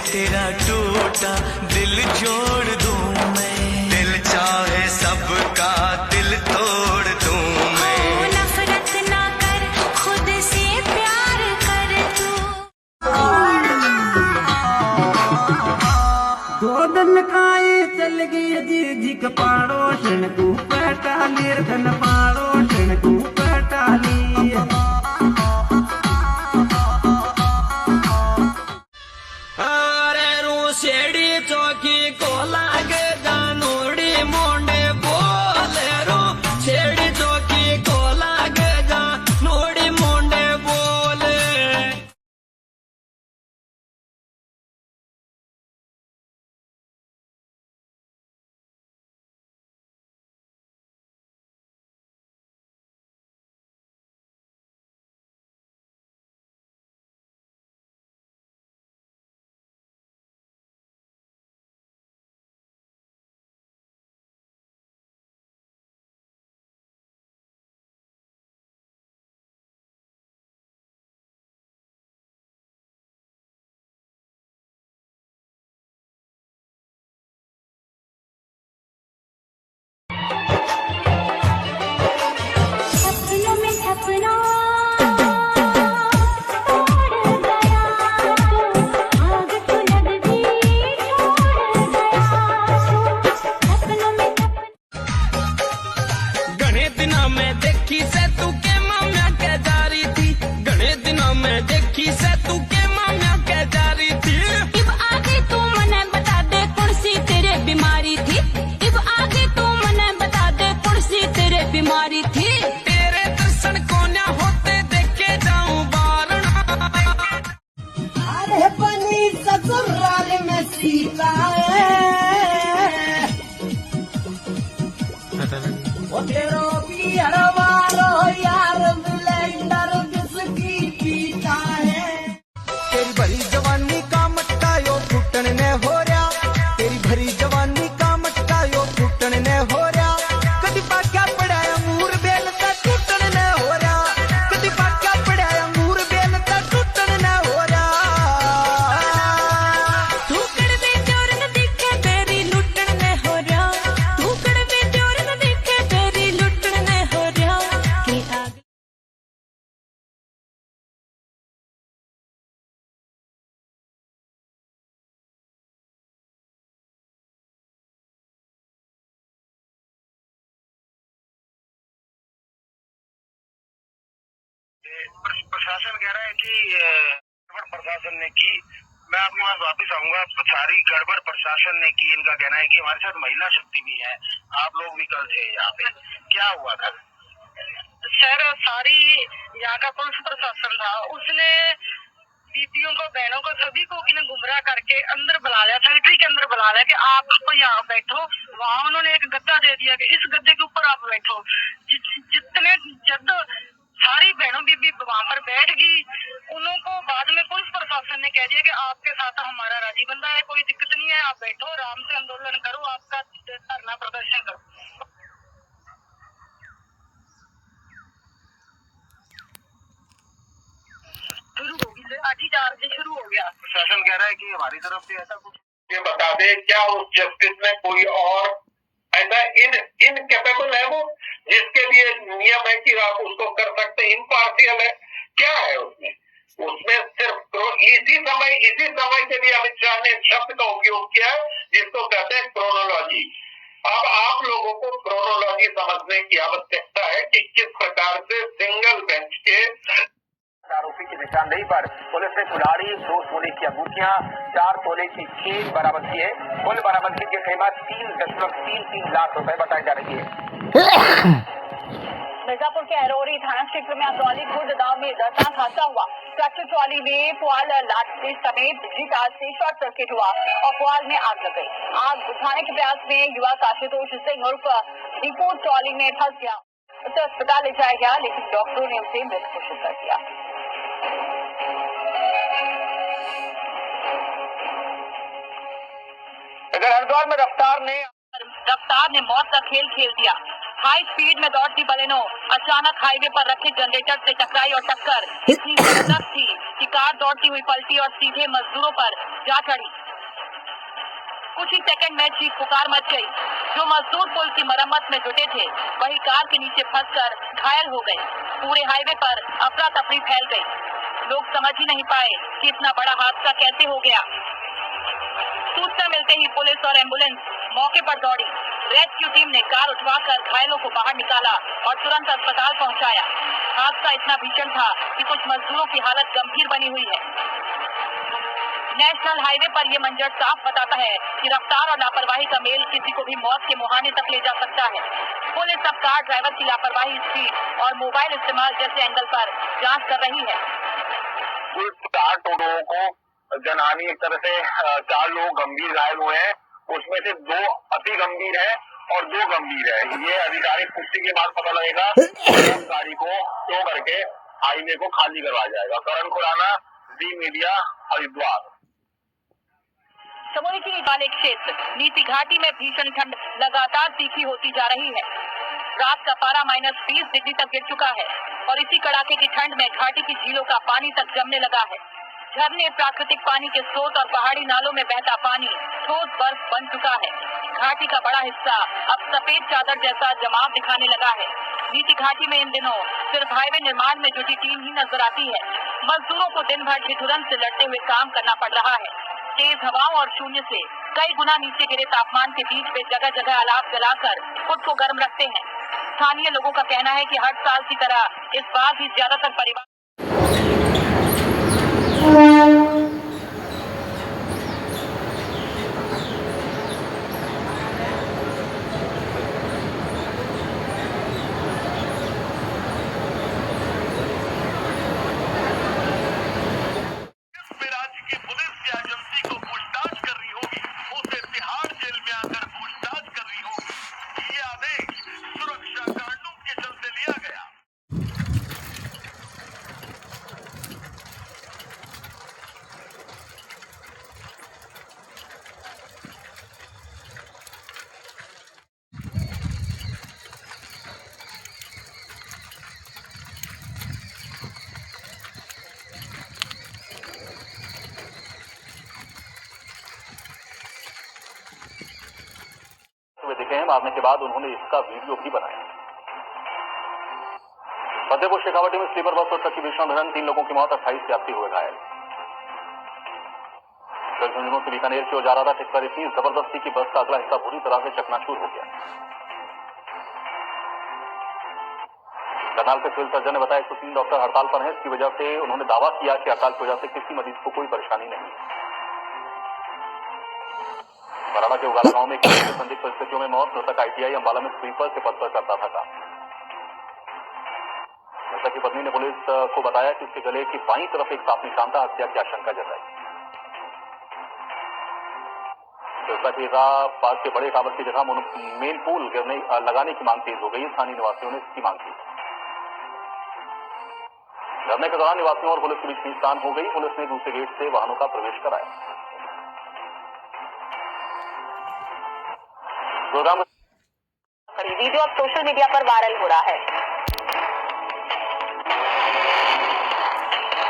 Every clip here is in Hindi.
तेरा टूटा दिल जोड़ दूं मैं, दिल चाहे सबका दिल तोड़ दूं मैं। नफरत ना कर, खुद से प्यार कर तू। दो दिन काए चल गई जी जी कपाड़ो शनकू पटाली धन पाड़ो शनकू पटाली। शेड़ी चौकी को लागे जानोड़ी मोंडे बोले रो, शेड़ी चौकी को लागे जानोड़ी मोंडे बोले। सपनों में सपना आग तो लग गई, छोड़ गया सपनों में घने दिनों में देखी से तू के माम्या के जा रही थी, घने दिनों में देखी से तू के माम्या के जा रही थी। इब आगे तू मने बता दे कौन सी तेरे बीमारी थी, इब आगे तू मने बता दे कौन सी तेरे बीमारी थी। तेरे दर्शन को न होते देखे जाऊं बारना। अरे बनी ससुराल में सीता है, वो तेरो पियर वालो यार ब्लेंडर जिसकी पीता है। तेरी भरी जवानी का मटका यो फुटन ने हो रहा, तेरी भरी जवानी का मटका यो फुटन ने हो रहा। कदी पाक्या पड़ा अंगूर बेल का टूटन ने हो रहा, कदी पाक्या पड़ा अंगूर बेल का टूटन ने हो रहा। तू कड़वे चोर न दिखे तेरी लुटन ने हो रहा, तू कड़वे चोर न दिखे तेरी लुटन ने हो रहा। के आगे प्रशासन कह रहा है कि गड़बड़ प्रशासन ने की। मैं आपके पास वापस आऊंगा। सारी गड़बड़ प्रशासन ने की, इनका कहना है कि हमारे साथ महिला शक्ति भी है। आप लोग भी कल थे यहाँ पे, क्या हुआ था? सर, सारी यहाँ का पुलिस प्रशासन था, उसने दीदियों को, बहनों को, सभी को गुमराह करके अंदर बुला लिया, फैक्ट्री के अंदर बुला लिया कि आप यहाँ बैठो। वहाँ उन्होंने एक गद्दा दे दिया कि इस गद्दे के ऊपर आप बैठो। जितने जब सारी बहनों बीबी वहाँ पर बैठ गई, उनको बाद में पुलिस प्रशासन ने कह दिया कि आपके साथ हमारा राजी बंदा है, कोई दिक्कत नहीं है, आप बैठो, आराम से आंदोलन करो, आपका धरना प्रदर्शन करो। शुरू होगी, लाठीचार्ज शुरू हो गया। प्रशासन कह रहा है कि हमारी तरफ से ऐसा कुछ ये बता दे, क्या उस जस्टिस में कोई और ऐसा इनकेपेबल है वो, जिसके लिए नियम है कि आप उसको कर सकते, इम्पार्शियल है? क्या है उसमें? उसमें सिर्फ इसी समय के लिए अमित शाह ने शब्द का उपयोग किया जिसको कहते हैं क्रोनोलॉजी। अब आप लोगों को क्रोनोलॉजी समझने की आवश्यकता है कि किस प्रकार से सिंगल बेंच के आरोपी की निशानदेही पर पुलिस ने कुल्हाड़ी, 2 तोले की अंगूठियां, 4 तोले की चेन बरामद की है। कुल बरामदगी की कीमत 3.33 लाख रुपए बताई जा रही है। मिर्जापुर के अरोरी थाना क्षेत्र में अतरौली खुर्द गांव में दर्दनाक हादसा हुआ। ट्रैक्टर ट्रॉली में पुआल लाठी समेत बिजली तार से शॉर्ट सर्किट हुआ और पुआल में आग लग गई। आग बुझाने के प्रयास में युवक आशुतोष सिंह उर्फ डिपो ट्रॉली में फंस गया। उसे अस्पताल ले जाया गया, लेकिन डॉक्टरों ने उसे मृत घोषित कर दिया। इधर हरिद्वार में रफ्तार ने मौत का खेल खेल दिया। हाई स्पीड में दौड़ती बलेनो अचानक हाईवे पर रखे जनरेटर से टकराई और टक्कर इतनी जबरदस्त थी कि कार दौड़ती हुई पलटी और सीधे मजदूरों पर जा चढ़ी। कुछ ही सेकंड में चीख पुकार मच गई। जो मजदूर पुल की मरम्मत में जुटे थे वही कार के नीचे फंसकर घायल हो गए। पूरे हाईवे पर अफरा तफरी फैल गई। लोग समझ ही नहीं पाए कि इतना बड़ा हादसा कैसे हो गया। सूचना मिलते ही पुलिस और एम्बुलेंस मौके पर दौड़ी। रेस्क्यू टीम ने कार उठवाकर घायलों को बाहर निकाला और तुरंत अस्पताल पहुंचाया। हादसा इतना भीषण था कि कुछ मजदूरों की हालत गंभीर बनी हुई है। नेशनल हाईवे पर ये मंजर साफ बताता है कि रफ्तार और लापरवाही का मेल किसी को भी मौत के मुहाने तक ले जा सकता है। पुलिस अब कार ड्राइवर की लापरवाही, स्पीड और मोबाइल इस्तेमाल जैसे एंगल पर जांच कर रही है। कुल 4 लोगों को जनहानि, एक तरह से 4 लोग गंभीर घायल हुए हैं, उसमें से 2 अति गंभीर है और 2 गंभीर है। ये आधिकारिक पुष्टि के बाद पता लगेगा। गाड़ी को टो करके हाईवे को खाली करवाया जाएगा। करण खुराना, जी मीडिया, हरिद्वार। चमोली की वाले क्षेत्र नीति घाटी में भीषण ठंड लगातार तीखी होती जा रही है। रात का पारा -20 डिग्री तक गिर चुका है और इसी कड़ाके की ठंड में घाटी की झीलों का पानी तक जमने लगा है। झरने, प्राकृतिक पानी के स्रोत और पहाड़ी नालों में बहता पानी ठोस बर्फ बन चुका है। घाटी का बड़ा हिस्सा अब सफेद चादर जैसा जमाव दिखाने लगा है। नीति घाटी में इन दिनों सिर्फ हाईवे निर्माण में जुटी टीम ही नजर आती है। मजदूरों को दिन भर ठिठुरन से लड़ते हुए काम करना पड़ रहा है। तेज हवाओं और शून्य से कई गुना नीचे गिरे तापमान के बीच वे जगह जगह अलाव जलाकर खुद को गर्म रखते हैं। स्थानीय लोगों का कहना है कि हर साल की तरह इस बार भी ज्यादातर परिवार राज्य की पुलिस या एजेंसी को पूछताछ करनी होगी, उसे तिहाड़ जेल में आकर पूछताछ करनी होगी। ये आदेश सुरक्षा कारणों के चलते लिया गया। दिखे हैं। मारने के बाद उन्होंने इसका वीडियो भी बनाया। फतेहपुर शेखावटी में स्लीपर बस और ट्रक की भीषण भिड़ंत, 3 लोगों की मौत, 28 यात्री हुए घायल। झुंझुनू से बीकानेर की ओर जा रहा था टिप्पर, इतनी जबरदस्ती की बस का अगला हिस्सा पूरी तरह से चकनाचूर हो गया। करनाल के सिविल सर्जन ने बताया 103 डॉक्टर हड़ताल पर हैं। इसकी वजह से उन्होंने दावा किया कि हड़ताल की वजह से किसी मरीज को कोई परेशानी नहीं है। बराड़ा के उगाला गांव में एक संदिग्ध परिस्थितियों में मौत, मृतक ITI अंबाला में स्वीपर के पद पर करता था काम। मृतक की पत्नी ने पुलिस को बताया कि उसके गले की बाईं तरफ एक सांप निशान था, हत्या की आशंका जताई। पार्क के बड़े टावर की जगह मेन पुल लगाने की मांग तेज हो गई। स्थानीय निवासियों ने इसकी मांग की। धरने के दौरान निवासियों और पुलिस के बीच खींचतान हो गई। पुलिस ने दूसरे गेट से वाहनों का प्रवेश कराया। वीडियो अब सोशल मीडिया पर वायरल हो रहा है।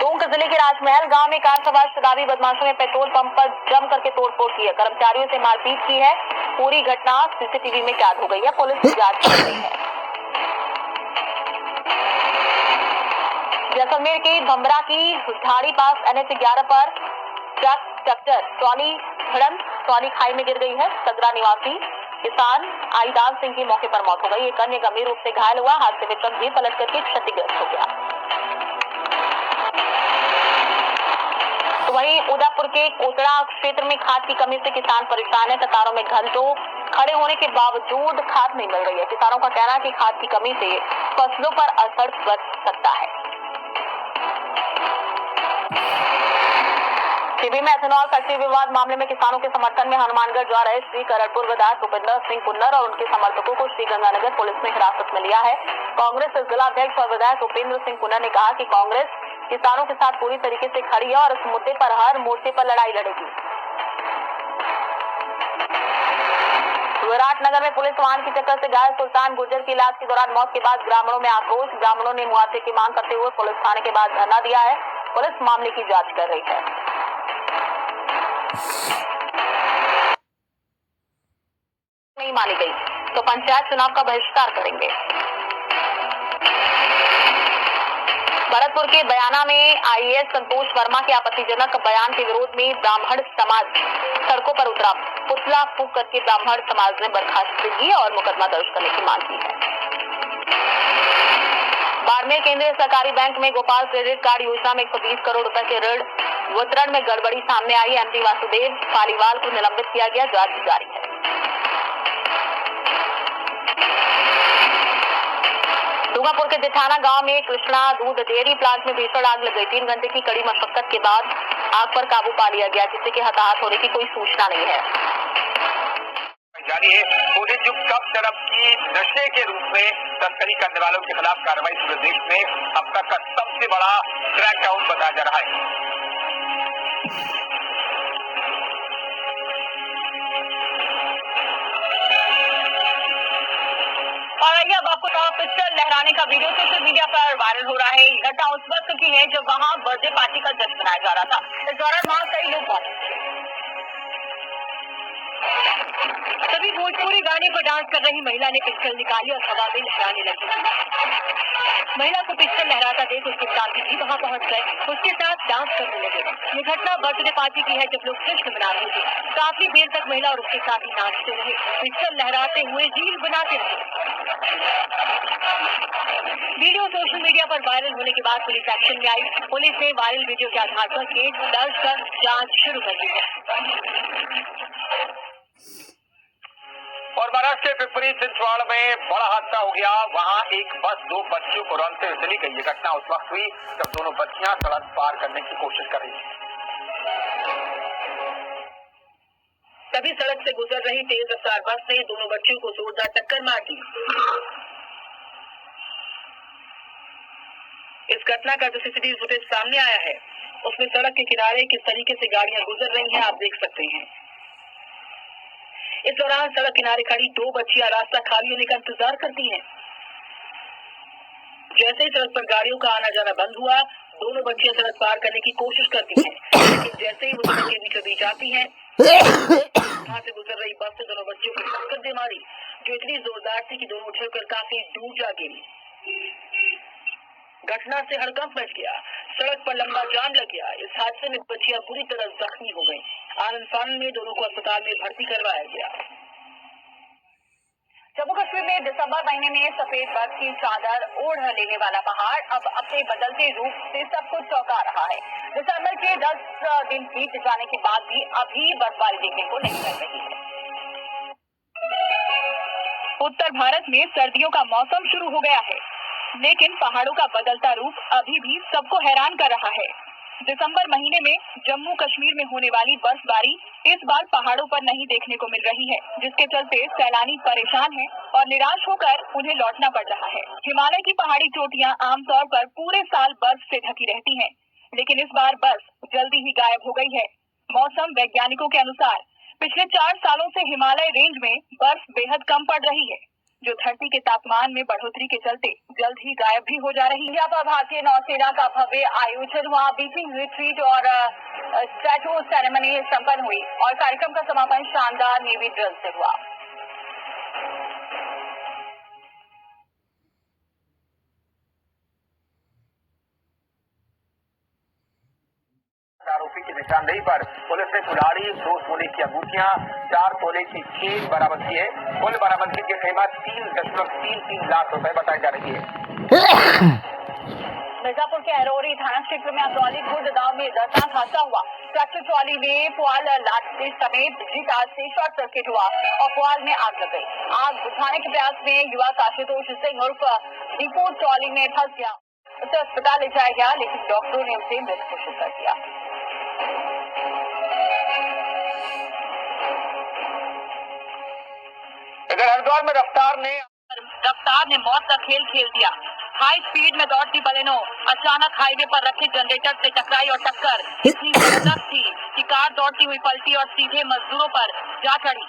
टोंक जिले के राजमहल गांव में कार सवार शराबी बदमाशों ने पेट्रोल पंप पर जम करके तोड़फोड़ की है। कर्मचारियों से मारपीट की है। पूरी घटना CCTV में कैद हो गई है। पुलिस की जांच कर रही है। जैसलमेर के भमरा की ढाड़ी पास NH 11 पर ट्रक ट्रैक्टर ट्रॉली भिड़ंत, ट्रॉली खाई में गिर गई है। सदरा निवासी किसान आईदान सिंह की मौके पर मौत हो गई। एक अन्य गंभीर रूप से घायल हुआ। हादसे में ट्रक भी पलट करके क्षतिग्रस्त हो गया। तो वहीं उदयपुर के कोतड़ा क्षेत्र में खाद की कमी से किसान परेशान है। कतारों में घंटों खड़े होने के बावजूद खाद नहीं मिल रही है। किसानों का कहना है कि खाद की कमी से फसलों पर असर पड़ सकता है। शिविर में एथेनॉल फैक्ट्री विवाद मामले में किसानों के समर्थन में हनुमानगढ़ जा रहे श्री करड़पुर विधायक भूपेंद्र सिंह कुन्नर और उनके समर्थकों को श्रीगंगानगर पुलिस ने हिरासत में लिया है। कांग्रेस जिला अध्यक्ष और विधायक भूपेंद्र सिंह कुन्नर ने कहा कि कांग्रेस किसानों के साथ पूरी तरीके से खड़ी है और इस मुद्दे पर हर मोर्चे पर लड़ाई लड़ेगी। विराटनगर में पुलिस वाहन की टक्कर से घायल सुल्तान गुर्जर की इलाज के दौरान मौत के बाद ग्रामीणों में आक्रोश। ग्रामीणों ने मुआवजे की मांग करते हुए पुलिस थाने के बाहर धरना दिया है। पुलिस मामले की जांच कर रही है। नहीं मानी गई तो पंचायत चुनाव का बहिष्कार करेंगे। भरतपुर के बयाना में आईएएस संतोष वर्मा के आपत्तिजनक बयान के विरोध में ब्राह्मण समाज सड़कों पर उतरा। पुतला फूंक करके ब्राह्मण समाज ने बर्खास्तगी और मुकदमा दर्ज करने की मांग की है। बाड़मेर केंद्रीय सरकारी बैंक में गोपाल क्रेडिट कार्ड योजना में 120 करोड़ रुपए के ऋण वितरण में गड़बड़ी सामने आई। एमपी वासुदेव पालीवाल को निलंबित किया गया, जांच जारी है। डूंगापुर के जेठाना गांव में कृष्णा दूध डेयरी प्लांट में भीषण आग लग गई। 3 घंटे की कड़ी मशक्कत के बाद आग पर काबू पा लिया गया। किसी के हताहत होने की कोई सूचना नहीं है। जारी है पुलिस युक्त सब तरफ की नशे के रूप में तस्करी करने वालों के खिलाफ कार्रवाई पूरे देश में अब तक का सबसे बड़ा क्रैकडाउन बताया जा रहा है। और आइए अब आपको पिस्टल लहराने का वीडियो सोशल मीडिया पर वायरल हो रहा है। ये घटना उस वक्त की है जब वहां बर्थडे पार्टी का जश्न मनाया जा रहा था। इस दौरान वहां कई लोग मौजूद थे। तभी भोजपुरी गाने पर डांस कर रही महिला ने पिस्टल निकाली और हवा में लहराने लगी। महिला को पिस्टल लहराता देख उसके साथी भी वहां पहुंच गए, उसके साथ डांस करने लगे। ये घटना बर्थडे पार्टी की है जब लोग जश्न मना रहे थे। काफी देर तक महिला और उसके साथी नाचते रहे, पिस्टल लहराते हुए रील बनाते रहे। वीडियो सोशल मीडिया पर वायरल होने के बाद पुलिस एक्शन में आई। पुलिस ने वायरल वीडियो के आधार पर केस दर्ज कर जांच शुरू कर दी है। और महाराष्ट्र के पिपरी चिंचवाड़ में बड़ा हादसा हो गया। वहां एक बस 2 बच्चियों को रौंदते हुए चली गई। ये घटना उस वक्त हुई जब दोनों बच्चियां सड़क पार करने की कोशिश कर रही थी। तभी सड़क से गुजर रही तेज रफ्तार बस ने दोनों बच्चियों को जोरदार टक्कर मार दी। इस घटना का जो सीसीटीवी फुटेज सामने आया है उसमें सड़क के किनारे किस तरीके से गाड़ियां गुजर रही हैं आप देख सकते हैं। इस दौरान सड़क किनारे खड़ी 2 बच्चियां रास्ता खाली होने का इंतजार करती हैं। जैसे ही सड़क पर गाड़ियों का आना जाना बंद हुआ, दोनों बच्चियां सड़क पार करने की कोशिश करती हैं, लेकिन जैसे ही वो सड़क के बीचों बीच आती हैं, वहां से गुजर रही बस से दोनों बच्चियों को टक्कर दे मारी, जो इतनी जोरदार थी कि दोनों उछलकर काफी दूर जा गिरी। घटना से हड़कंप मच गया, सड़क पर लंबा जाम लग गया। इस हादसे में बच्चियां बुरी तरह जख्मी हो गईं। आनंद फानंद में दोनों को अस्पताल में भर्ती करवाया गया। जम्मू कश्मीर में दिसंबर महीने में सफेद बर्फ की चादर ओढ़ लेने वाला पहाड़ अब अपने बदलते रूप से सबको चौंका रहा है। दिसंबर के 10 दिन बीत जाने के बाद भी अभी बर्फबारी देखने को नहीं मिल रही है। उत्तर भारत में सर्दियों का मौसम शुरू हो गया है, लेकिन पहाड़ों का बदलता रूप अभी भी सबको हैरान कर रहा है। दिसंबर महीने में जम्मू कश्मीर में होने वाली बर्फबारी इस बार पहाड़ों पर नहीं देखने को मिल रही है, जिसके चलते सैलानी परेशान हैं और निराश होकर उन्हें लौटना पड़ रहा है। हिमालय की पहाड़ी चोटियां आमतौर पर पूरे साल बर्फ से ढकी रहती हैं, लेकिन इस बार बर्फ जल्दी ही गायब हो गई है। मौसम वैज्ञानिकों के अनुसार पिछले 4 सालों से हिमालय रेंज में बर्फ बेहद कम पड़ रही है, जो धरती के तापमान में बढ़ोतरी के चलते जल्द ही गायब भी हो जा रही है। यहाँ पर भारतीय नौसेना का भव्य आयोजन हुआ, बीचिंग रिट्रीट और स्टैचू सेरेमनी संपन्न हुई और कार्यक्रम का समापन शानदार नेवी ड्रिल से हुआ। आरोपी की निशानदेही पर पुलिस ने कुल्हाड़ी, 2 सोने की अंगूठियां, 4 तोले की चेन बरामद की है। कुल बरामदगी की कीमत 3.33 लाख रुपए बताई जा रही है। मिर्जापुर के अरोरी थाना क्षेत्र में अतरौली खुर्द गांव में दर्दनाक हादसा हुआ। ट्रैक्टर ट्रॉली में पुआल लादते समय बिजली तार से शॉर्ट सर्किट हुआ और पुआल में आग लग गई। आग बुझाने के प्रयास में युवक आशुतोष सिंह उर्फ दीपू ट्रॉली में फंस गया। उसे अस्पताल ले जाया गया, लेकिन डॉक्टरों ने उसे मृत घोषित कर दिया। इधर हरिद्वार में रफ्तार ने मौत का खेल खेल दिया। हाई स्पीड में दौड़ती बलेनो अचानक हाईवे पर रखे जनरेटर से टकराई और टक्कर इतनी जबरदस्त थी कि कार दौड़ती हुई पलटी और सीधे मजदूरों पर जा चढ़ी।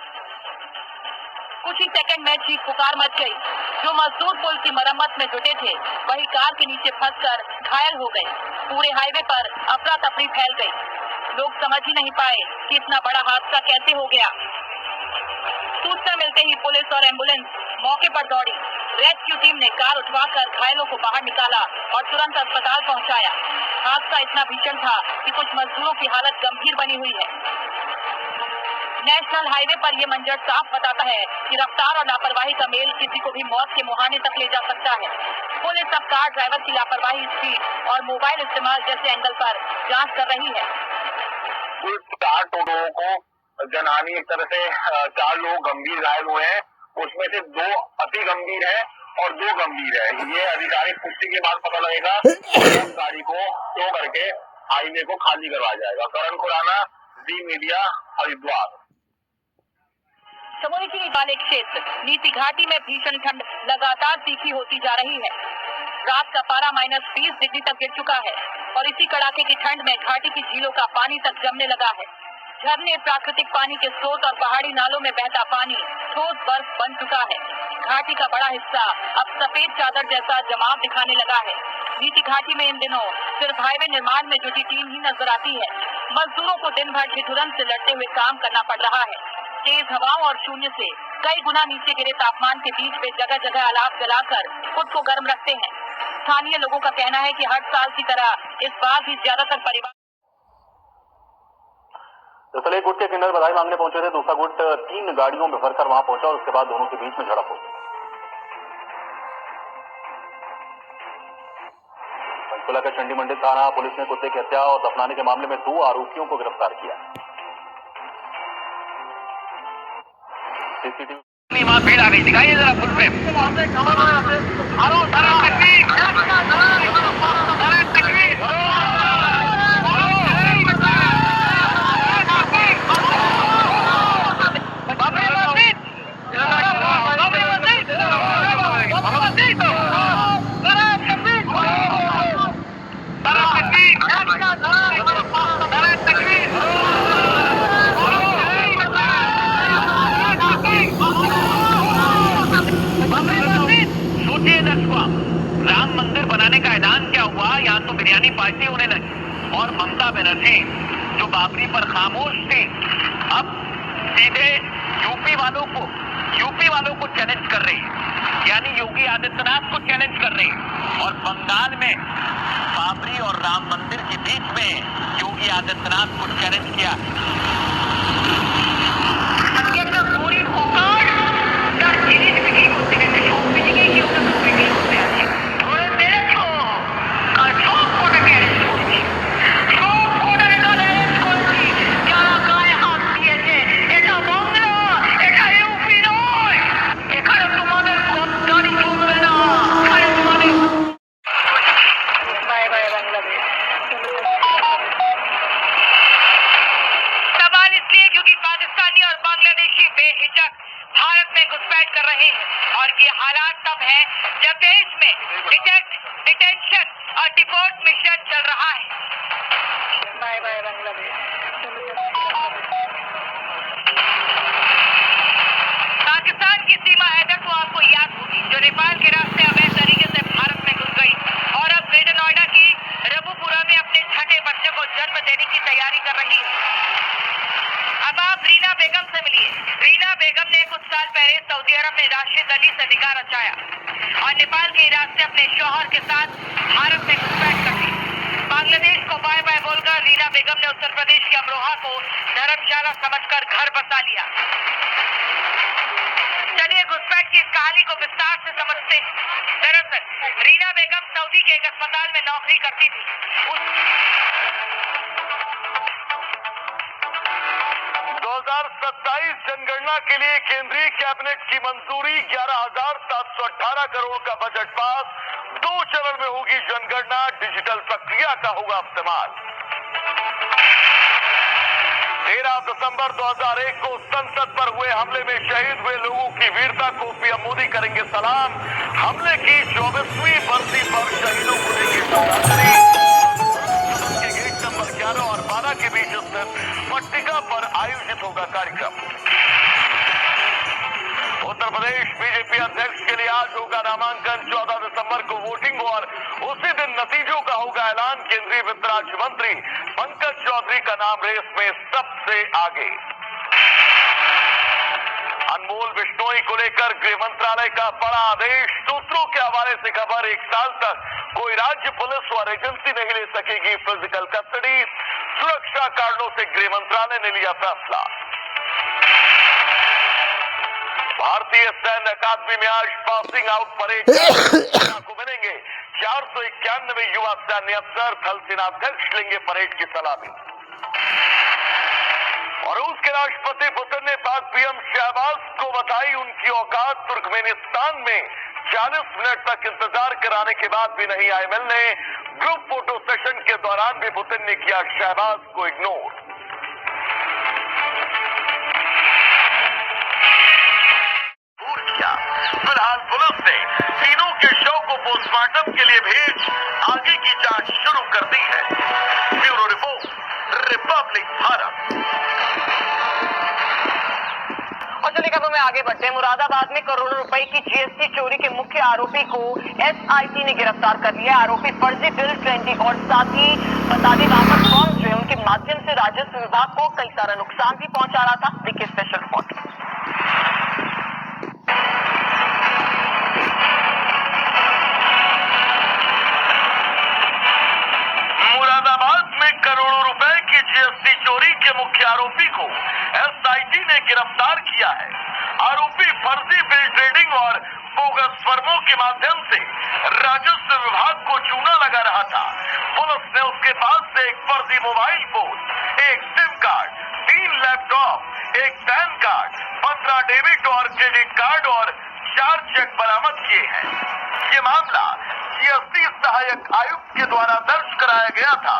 कुछ ही सेकंड में चीख पुकार मच गई। जो मजदूर पुल की मरम्मत में जुटे थे वही कार के नीचे फंसकर घायल हो गए। पूरे हाईवे पर अफरा तफरी फैल गई। लोग समझ ही नहीं पाए कि इतना बड़ा हादसा कैसे हो गया। सूचना मिलते ही पुलिस और एम्बुलेंस मौके पर दौड़ी। रेस्क्यू टीम ने कार उठवाकर घायलों को बाहर निकाला और तुरंत अस्पताल पहुंचाया। हादसा इतना भीषण था कि कुछ मजदूरों की हालत गंभीर बनी हुई है। नेशनल हाईवे पर ये मंजर साफ बताता है कि रफ्तार और लापरवाही का मेल किसी को भी मौत के मुहाने तक ले जा सकता है। पुलिस अब कार ड्राइवर की लापरवाही, स्पीड और मोबाइल इस्तेमाल जैसे एंगल पर जांच कर रही है। कुल 4 टोटों को जनहानि, एक तरह से 4 लोग गंभीर घायल हुए हैं, उसमें से 2 अति गंभीर है और 2 गंभीर है। ये आधिकारिक पुष्टि के बाद पता लगेगा। उस गाड़ी को टो करके हाईवे को खाली करवाया जाएगा। करण खुराना, डी मीडिया, हरिद्वार। चमोली की निपाले क्षेत्र नीति घाटी में भीषण ठंड लगातार तीखी होती जा रही है। रात का पारा -20 डिग्री तक गिर चुका है और इसी कड़ाके की ठंड में घाटी की झीलों का पानी तक जमने लगा है। झरने, प्राकृतिक पानी के स्रोत और पहाड़ी नालों में बहता पानी ठोस बर्फ बन चुका है। घाटी का बड़ा हिस्सा अब सफेद चादर जैसा जमाव दिखाने लगा है। नीति घाटी में इन दिनों सिर्फ हाईवे निर्माण में जुटी टीम ही नजर आती है। मजदूरों को दिन भर ठिठुरन से लड़ते हुए काम करना पड़ रहा है। तेज हवाओं और शून्य से कई गुना नीचे गिरे तापमान के बीच वे जगह जगह अलाव जलाकर खुद को गर्म रखते हैं। स्थानीय लोगों का कहना है कि हर साल की तरह इस बार भी ज्यादातर परिवार दरअसल एक गुट के किन्नर बधाई मांगने पहुंचे थे। दूसरा गुट 3 गाड़ियों में भरकर वहां पहुंचा और उसके बाद दोनों के बीच में झड़प हो गई। पंचकुला के चंडी मंडी थाना पुलिस ने कुत्ते की हत्या और दफनाने के मामले में 2 आरोपियों को गिरफ्तार किया। सीसीटीवी वहाँ भीड़ आ गई, दिखाइए जरा फुल पे। राम मंदिर बनाने का ऐलान क्या हुआ, यहाँ तो बिरयानी पार्टी होने लगी। और ममता बनर्जी जो बाबरी पर खामोश थी, अब सीधे यूपी वालों को चैलेंज कर रही है, यानी योगी आदित्यनाथ को चैलेंज कर रही है। और बंगाल में बाबरी और राम मंदिर के बीच में योगी आदित्यनाथ को चैलेंज किया। सवाल इसलिए क्योंकि पाकिस्तानी और बांग्लादेशी बेहिचक भारत में घुसपैठ कर रहे हैं और ये हालात तब है जब देश में डिटेंशन और डिपोर्ट मिशन चल रहा है। Bye bye Bangladesh. पाकिस्तान की सीमा हैदर तो आपको याद होगी, जो नेपाल के रास्ते अवैध तरीके से भारत में घुस गई और अब ग्रेटर नोएडा की रबुपुरा में अपने छठे बच्चे को जन्म देने की तैयारी कर रही है। अब आप रीना बेगम से मिलिए। रीना बेगम ने कुछ साल पहले सऊदी अरब में राशिद अली से निकाह रचाया और नेपाल के रास्ते अपने शौहर के साथ भारत में घुसपैठ कर दी। बांग्लादेश को बाय बाय बोलकर रीना बेगम ने उत्तर प्रदेश के अमरोहा को धर्मशाला समझकर घर बसा लिया। चलिए घुसपैठ की इस कहानी को विस्तार से समझते हैं। दरअसल रीना बेगम सऊदी के एक अस्पताल में नौकरी करती थी। 2027 जनगणना के लिए केंद्रीय कैबिनेट की मंजूरी, 11,718 करोड़ का बजट पास। 2 चरण में होगी जनगणना, डिजिटल प्रक्रिया का होगा इस्तेमाल। 13 दिसंबर 2001 को संसद पर हुए हमले में शहीद हुए लोगों की वीरता को पीएम मोदी करेंगे सलाम। हमले की 24वीं बरसी पर शहीदों को देंगे श्रद्धांजलि। गेट नंबर 11 और 12 के बीच स्थित पट्टिका पर आयोजित होगा कार्यक्रम। प्रदेश बीजेपी अध्यक्ष के लिए आज होगा नामांकन। 14 दिसंबर को वोटिंग और उसी दिन नतीजों का होगा ऐलान। केंद्रीय वित्त राज्य मंत्री पंकज चौधरी का नाम रेस में सबसे आगे। अनमोल बिश्नोई को लेकर गृह मंत्रालय का बड़ा आदेश। सूत्रों के हवाले से खबर, 1 साल तक कोई राज्य पुलिस और एजेंसी नहीं ले सकेगी फिजिकल कस्टडी। सुरक्षा कारणों से गृह मंत्रालय ने लिया फैसला। भारतीय सैन्य अकादमी में आज पासिंग आउट परेड को मिलेंगे 491 युवा सैन्य अफसर। थल सेनाध्यक्ष लेंगे परेड की सलामी। और रूस के राष्ट्रपति पुतिन ने पाक पीएम शहबाज को बताई उनकी औकात। तुर्कमेनिस्तान में 40 मिनट तक इंतजार कराने के बाद भी नहीं आए मिलने। ग्रुप फोटो सेशन के दौरान भी पुतिन ने किया शहबाज को इग्नोर। फिलहाल पुलिस ने तीनों के शव को पोस्टमार्टम के लिए भेज आगे की जांच शुरू कर दी है। Bureau report, Republic Bharat. और चलिए खबरों में आगे बढ़ते हैं। मुरादाबाद में करोड़ों रुपए की जीएसटी चोरी के मुख्य आरोपी को एसआईटी ने गिरफ्तार कर लिया। आरोपी फर्जी बिल ट्रेंडिंग और साथ ही बतादी नामक फॉर्म जो है उनके माध्यम से राजस्व विभाग को कई सारा नुकसान भी पहुंचा रहा था। देखिए स्पेशल रिपोर्ट। मुरादाबाद में करोड़ों रुपए की जीएसटी चोरी के मुख्य आरोपी को एसआईटी ने गिरफ्तार किया है। आरोपी फर्जी बिल ट्रेडिंग और बोगस फर्मों के माध्यम से राजस्व विभाग को चूना लगा रहा था। पुलिस ने उसके पास से एक फर्जी मोबाइल फोन, एक सिम कार्ड, 3 लैपटॉप, एक पैन कार्ड, 15 डेबिट और क्रेडिट कार्ड और 4 चेक बरामद किए हैं। ये मामला जीएसटी सहायक आयुक्त के द्वारा दर्ज कराया गया था।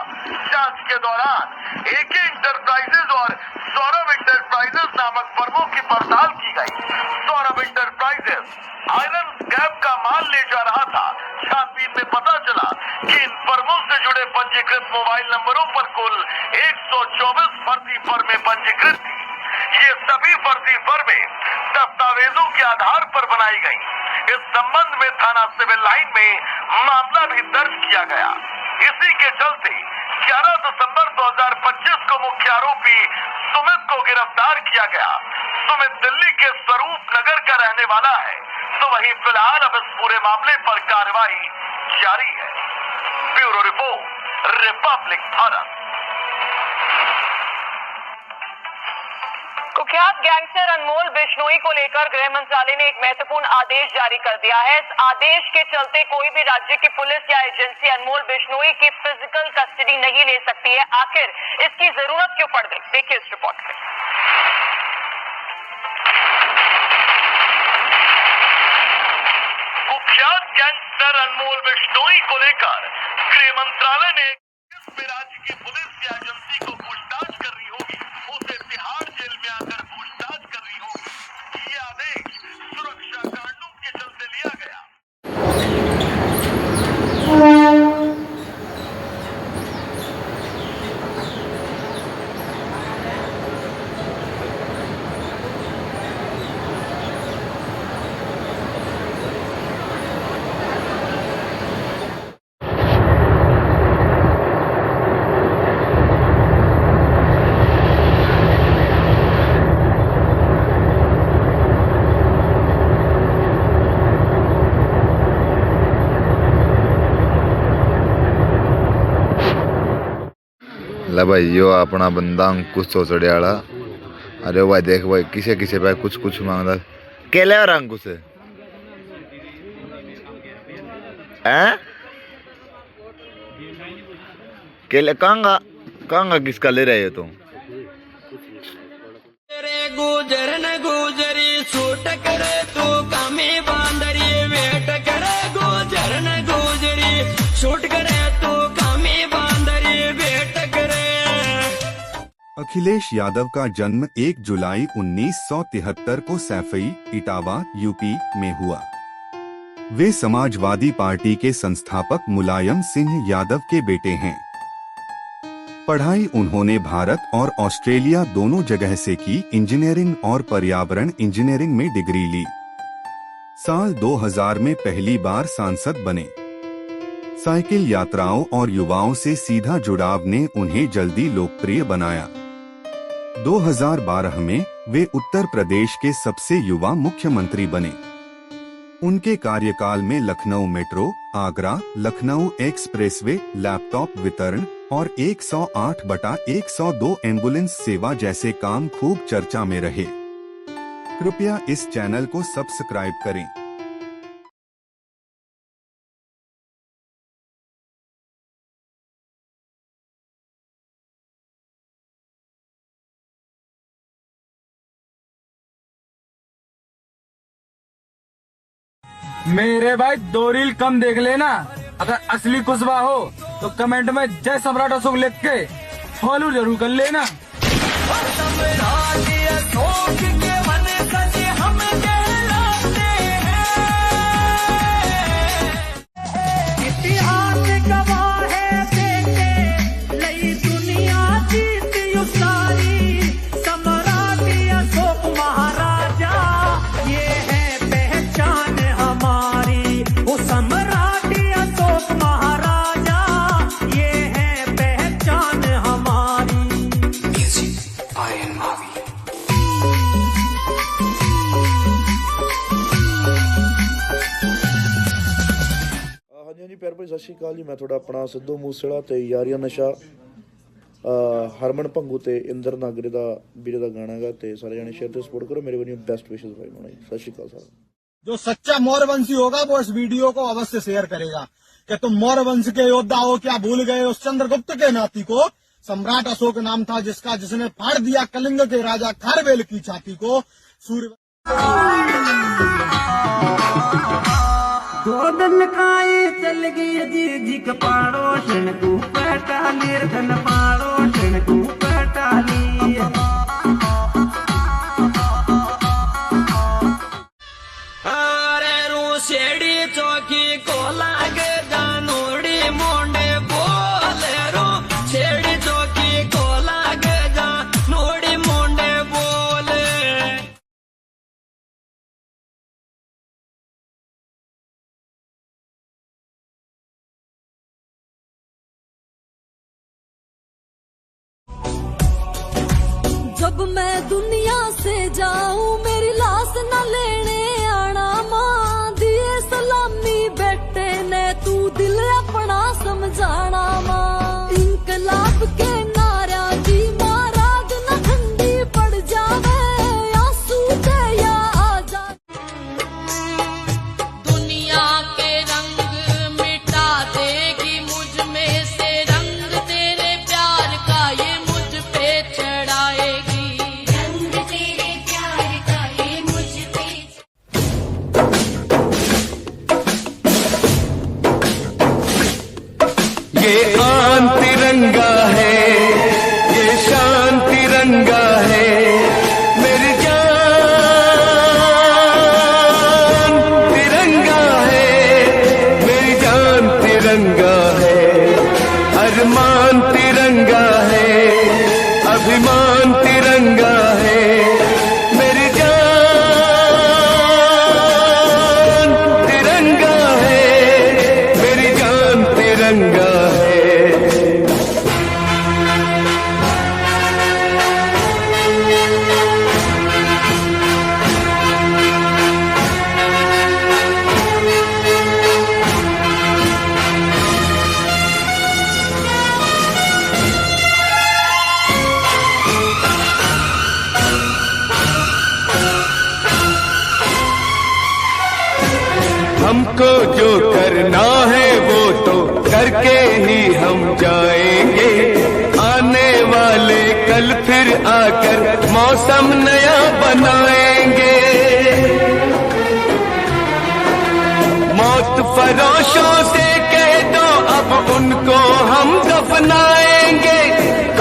जांच के दौरान एके इंटरप्राइजेज और सौरभ इंटरप्राइजेज नामक फर्मों की पड़ताल की गई। सौरभ इंटरप्राइजेज आयरन स्क्रैप का माल ले जा रहा था। छानबीन में पता चला कि इन फर्मों से जुड़े पंजीकृत मोबाइल नंबरों पर कुल 124 फर्जी फर्में पंजीकृत थी। ये सभी फर्जी फर्में दस्तावेजों के आधार पर बनाई गई। इस संबंध में थाना सिविल लाइन में मामला भी दर्ज किया गया। इसी के चलते 11 दिसंबर 2025 को मुख्य आरोपी सुमित को गिरफ्तार किया गया। सुमित दिल्ली के स्वरूप नगर का रहने वाला है, तो वहीं फिलहाल अब इस पूरे मामले पर कार्रवाई जारी है। Bureau report, Republic Bharat. कुख्यात गैंगस्टर अनमोल बिश्नोई को लेकर गृह मंत्रालय ने एक महत्वपूर्ण आदेश जारी कर दिया है। इस आदेश के चलते कोई भी राज्य की पुलिस या एजेंसी अनमोल बिश्नोई की फिजिकल कस्टडी नहीं ले सकती है। आखिर इसकी जरूरत क्यों पड़ गई, देखिए इस रिपोर्ट में। कुख्यात गैंगस्टर अनमोल बिश्नोई को लेकर गृह मंत्रालय ने किस राज्य की पुलिस या एजेंसी को पूछताछ कर रही होगी उसे तिहाड़ जेल में आकर पूछताछ कर रही होगी। ये आदेश सुरक्षा कारणों के चलते लिया गया। ला भाई यो अपना बंदा अंकुश चौचड़े वाला। अरे भाई देख भाई किसे किसे पे कुछ कुछ मांगता केले और अंकुश हैं केले कहाँ किसका ले रहे हो तुम? गुजर न गुजरी सूट करे तू कामे बांदरी वेट करे गुजर न गुजरी सूट करे तू कामे बांदरी वेट करे। अखिलेश यादव का जन्म 1 जुलाई 1973 को सैफई, इटावा, यूपी में हुआ। वे समाजवादी पार्टी के संस्थापक मुलायम सिंह यादव के बेटे हैं। पढ़ाई उन्होंने भारत और ऑस्ट्रेलिया दोनों जगह से की। इंजीनियरिंग और पर्यावरण इंजीनियरिंग में डिग्री ली। साल 2000 में पहली बार सांसद बने। साइकिल यात्राओं और युवाओं से सीधा जुड़ाव ने उन्हें जल्दी लोकप्रिय बनाया। 2012 में वे उत्तर प्रदेश के सबसे युवा मुख्यमंत्री बने। उनके कार्यकाल में Lucknow metro, Agra Lucknow expressway, laptop वितरण और 108/102 एम्बुलेंस सेवा जैसे काम खूब चर्चा में रहे। कृपया इस चैनल को सब्सक्राइब करें। मेरे भाई 2 रील कम देख लेना। अगर असली कुशवा हो तो कमेंट में जय सम्राट अशोक लिख के फॉलो जरूर कर लेना। इतिहास गवाह है बेटे नई दुनिया जीती सारी, सम्राट अशोक महाराजा ये है पहचान हमारी। वो सम्राट अशोक महाराजा ये है पहचान हमारी। ਹਾਂਜੀ ਪਿਆਰ ਭਾਈ, ਸਤਿ ਸ਼੍ਰੀ ਅਕਾਲ ਜੀ। ਮੈਂ ਤੁਹਾਡਾ ਆਪਣਾ ਸਿੱਧੂ ਮੂਸੇਵਾਲਾ ਤੇ ਯਾਰੀਆਂ ਨਸ਼ਾ ਹਰਮਨ ਭੰਗੂ ਤੇ ਇੰਦਰ ਨਾਗਰੇ ਦਾ ਵੀਰੇ ਦਾ ਗਾਣਾ ਹੈਗਾ ਤੇ ਸਾਰੇ ਜਾਣੇ ਸ਼ੇਅਰ ਤੇ ਸਪੋਰਟ ਕਰੋ। ਮੇਰੇ ਵੱਲੋਂ ਬੈਸਟ ਵਿਸ਼ੇਸ ਭਾਈ ਹੋਣਾ ਜੀ। ਸਤਿ ਸ਼੍ਰੀ ਅਕਾਲ ਸਾਰਿਆਂ ਨੂੰ। जो सच्चा मौर्यवंशी होगा वो इस वीडियो को अवश्य शेयर करेगा कि तुम मौर्यवंश के योद्धा हो, क्या भूल गए उस चंद्रगुप्त के नाती को। सम्राट अशोक नाम था जिसने फाड़ दिया कलिंग के राजा खारवेल की छाती को। सूर्य गोदन खाए चल गई जी कपाड़ो शनको पटाली धन पाड़ो शनको पटाली। शेड़ी चौकी को लागे जानोड़ी मोंडे बोले रो। शेड़ी चौकी को लागे जानोड़ी मोंडे बोले। जब मैं दुनिया से जाऊं मेरी लाश न लेने आना माँ। दिए सलामी बेटे ने तू दिल अपना समझाना माँ। इनकलाब के नारा की महाराज न ठंडी पड़ जावे आंसू दे या आजाद। दुनिया के रंग मिटा देगी मुझ में से रंग तेरे प्यार का ये मुझ पे चढ़ाएगी। रंग तेरे प्यार का ये मुझ पे ये आन तिरंगा है, ये शान तिरंगा है, मेरी जान तिरंगा है, मेरी जान तिरंगा है, अरमान तिरंगा है, अभिमान तिरंगा है, मेरी जान तिरंगा है, मेरी जान तिरंगा है। हमको जो करना है वो तो करके ही हम जाएंगे। आने वाले कल फिर आकर मौसम नया बनाएंगे। मौत फरोशों से कह दो अब उनको हम दफनाएंगे।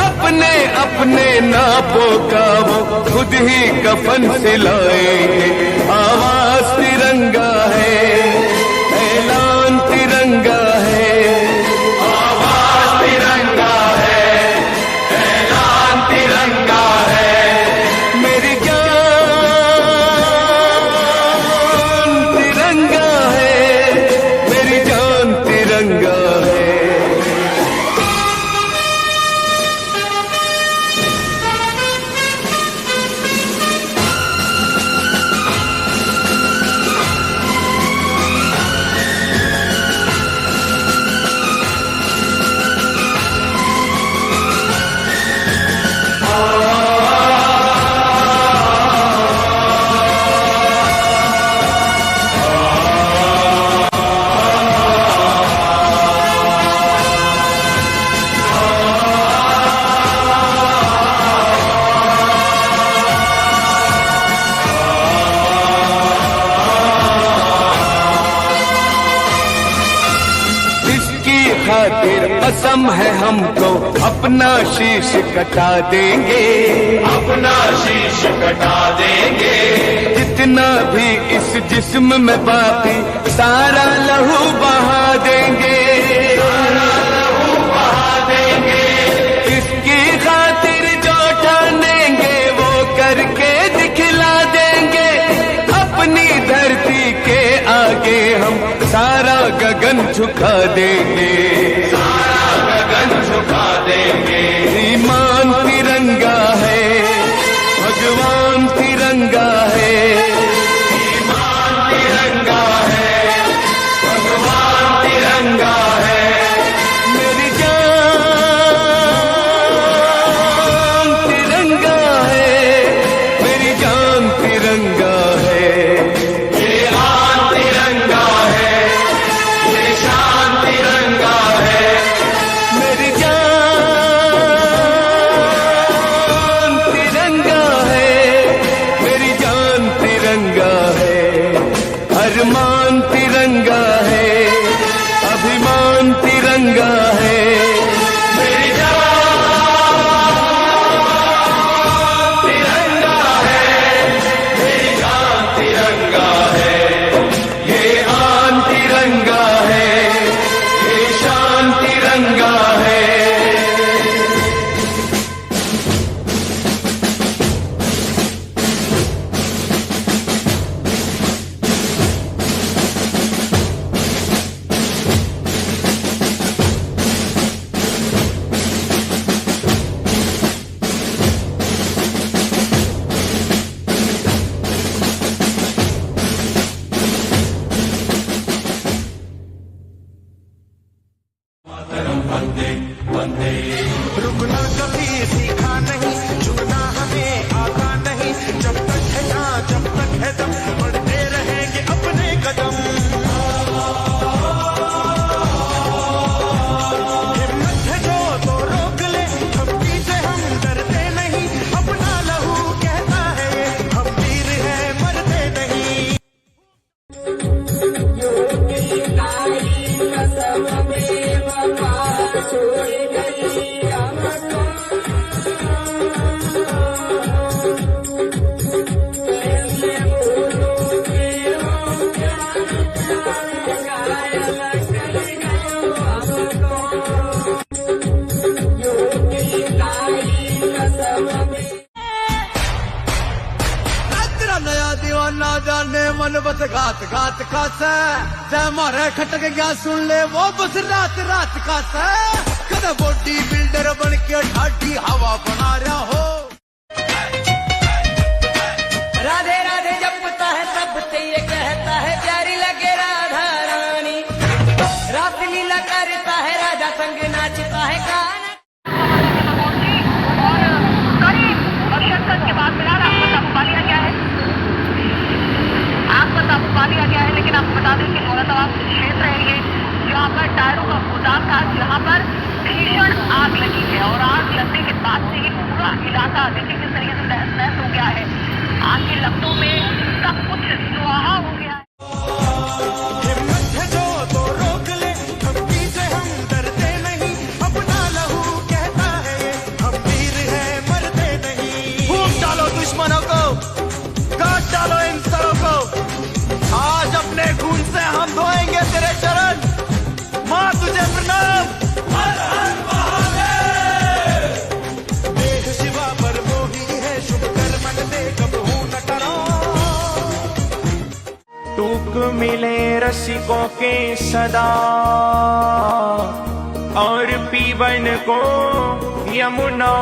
अपने अपने नापों का वो खुद ही कफन सिलाएंगे। आवाज तिरंगा है, ऐलान तिरंगा है, आवाज तिरंगा है, ऐलान तिरंगा है, मेरी जान कसम है हमको अपना शीश कटा देंगे, अपना शीश कटा देंगे। जितना भी इस जिस्म में बाकी सारा लहू बहा देंगे, सारा लहू बहा देंगे। इसकी खातिर जो ठानेंगे वो करके दिखला देंगे। अपनी धरती के आगे हम सारा गगन झुका देंगे, सारा गगन झुका देंगे। ईमान तिरंगा है, भगवान तिरंगा है, ईमान तिरंगा है, भगवान तिरंगा है। मेरी जान तिरंगा है, मेरी जान तिरंगा है। ये आन तिरंगा है, ये शान तिरंगा है। मेरी जान तिरंगा है, मेरी जान तिरंगा है। अरमान तिरंगा है, अभिमान तिरंगा है। मेरी जान तिरंगा है, मेरी जान तिरंगा है। ये आन तिरंगा है, ये शान तिरंगा है। रुकना कभी सीखा नहीं, झुकना हमें आता नहीं। जब तक है जान, जब तक है दम, बढ़ते रहेंगे अपने कदम। हिम्मत है जो तो रोक ले, धमकी से हम डरते नहीं। अपना लहू कहता है ये, हम वीर हैं मरते नहीं। तेरा नया दीवाना जाने मन बस घात घात का से। जय मारे खटक गया सुन ले वो बस रात रात का से। कद बॉडी बिल्डर बन के ठाठी हवा बना रहा हो। राधे राधे जपता है तब से ये कहता है प्यारी लगे राधा रानी। रात लीला करता है राजा संग नाचता है गाना। के बाद मिला आपको काबू पा लिया गया है, आपको काबू पा लिया गया है। लेकिन आपको बता दें कि दौलताबाद क्षेत्र है ये, जहाँ पर टायरों का गोदाम था, जहाँ पर भीषण आग लगी है। और आग लगने के बाद से ये पूरा इलाका देखिए किस तरीके से तहस नहस हो गया है। आग की लपटों में सब कुछ सुहाहा हो गया है। हिम्मत है जो तो रोक ले, धमकी से हम डरते नहीं। अपना लहू कहता है ये, हम वीर हैं मरते नहीं। फूंक डालो दुश्मनों को, काट डालो इन सरों को। आज अपने खून से हम धोएंगे तेरे चरण। माँ तुझे प्रणाम। हर हर महादेव। देह शिवा पर मोही है, शुभ कर्म दे कबहू न करो। टूक मिले रसिकों के सदा, और पीवन को यमुना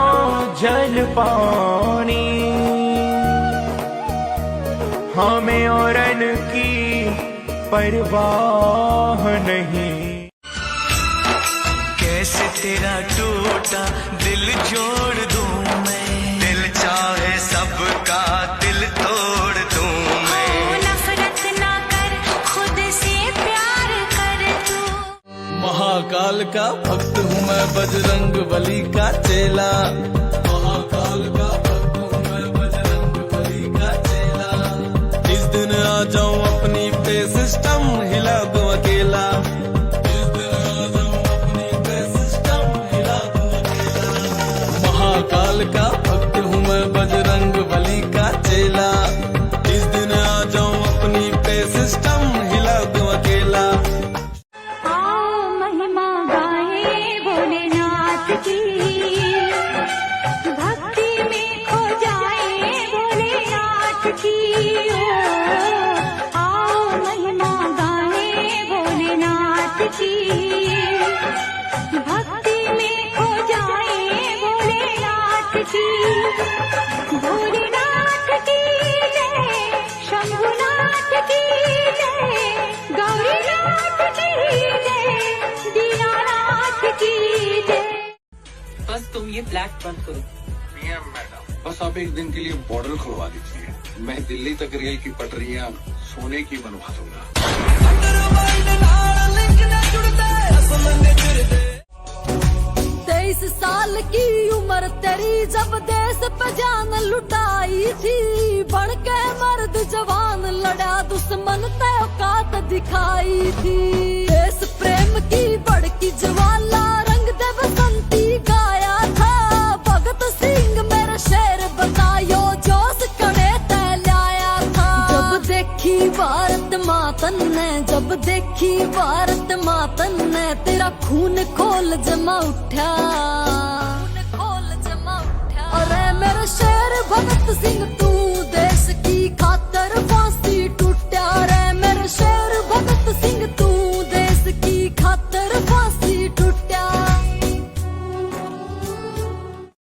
जल पानी। हमें औरन की परवाह नहीं। कैसे तेरा टूटा दिल जोड़ दूं मैं। दिल चाहे सबका दिल तोड़ दूं मैं। नफरत ना कर, खुद से प्यार कर तू। महाकाल का भक्त हूँ मैं, बजरंग बली का चेला। महाकाल का भक्त हूँ मैं, बजरंग बली का चेला। इस दिन आ जाऊं अपनी पे सिस्टम हिला दूं अकेला। इस दिन आ जाऊं अपनी पे सिस्टम भोलेनाथ की जय, शंभुनाथ की जय, गौरीनाथ की जय, दीनानाथ की जय। बस तुम ये ब्लैक बंद करो। मैडम बस आप एक दिन के लिए बॉर्डर खुलवा दीजिए, मैं दिल्ली तक रेल की पटरियां सोने की बनवा दूंगा। 23 साल की उम्र तेरी जब देश पे जान लुटाई थी, बढ़ के मर्द जवान लड़ा दुश्मन ते औकात दिखाई थी। देश प्रेम की बड़की ज्वाला रंग दे बसंती गाया था, भगत सिंह मेरा शेर बतायो जोश कड़े ते लाया था। जब देखी भारत मातन ने, जब देखी भारत मातन ने, तेरा खून खोल जमा उठा, अरे मेरा शेर भगत सिंह तू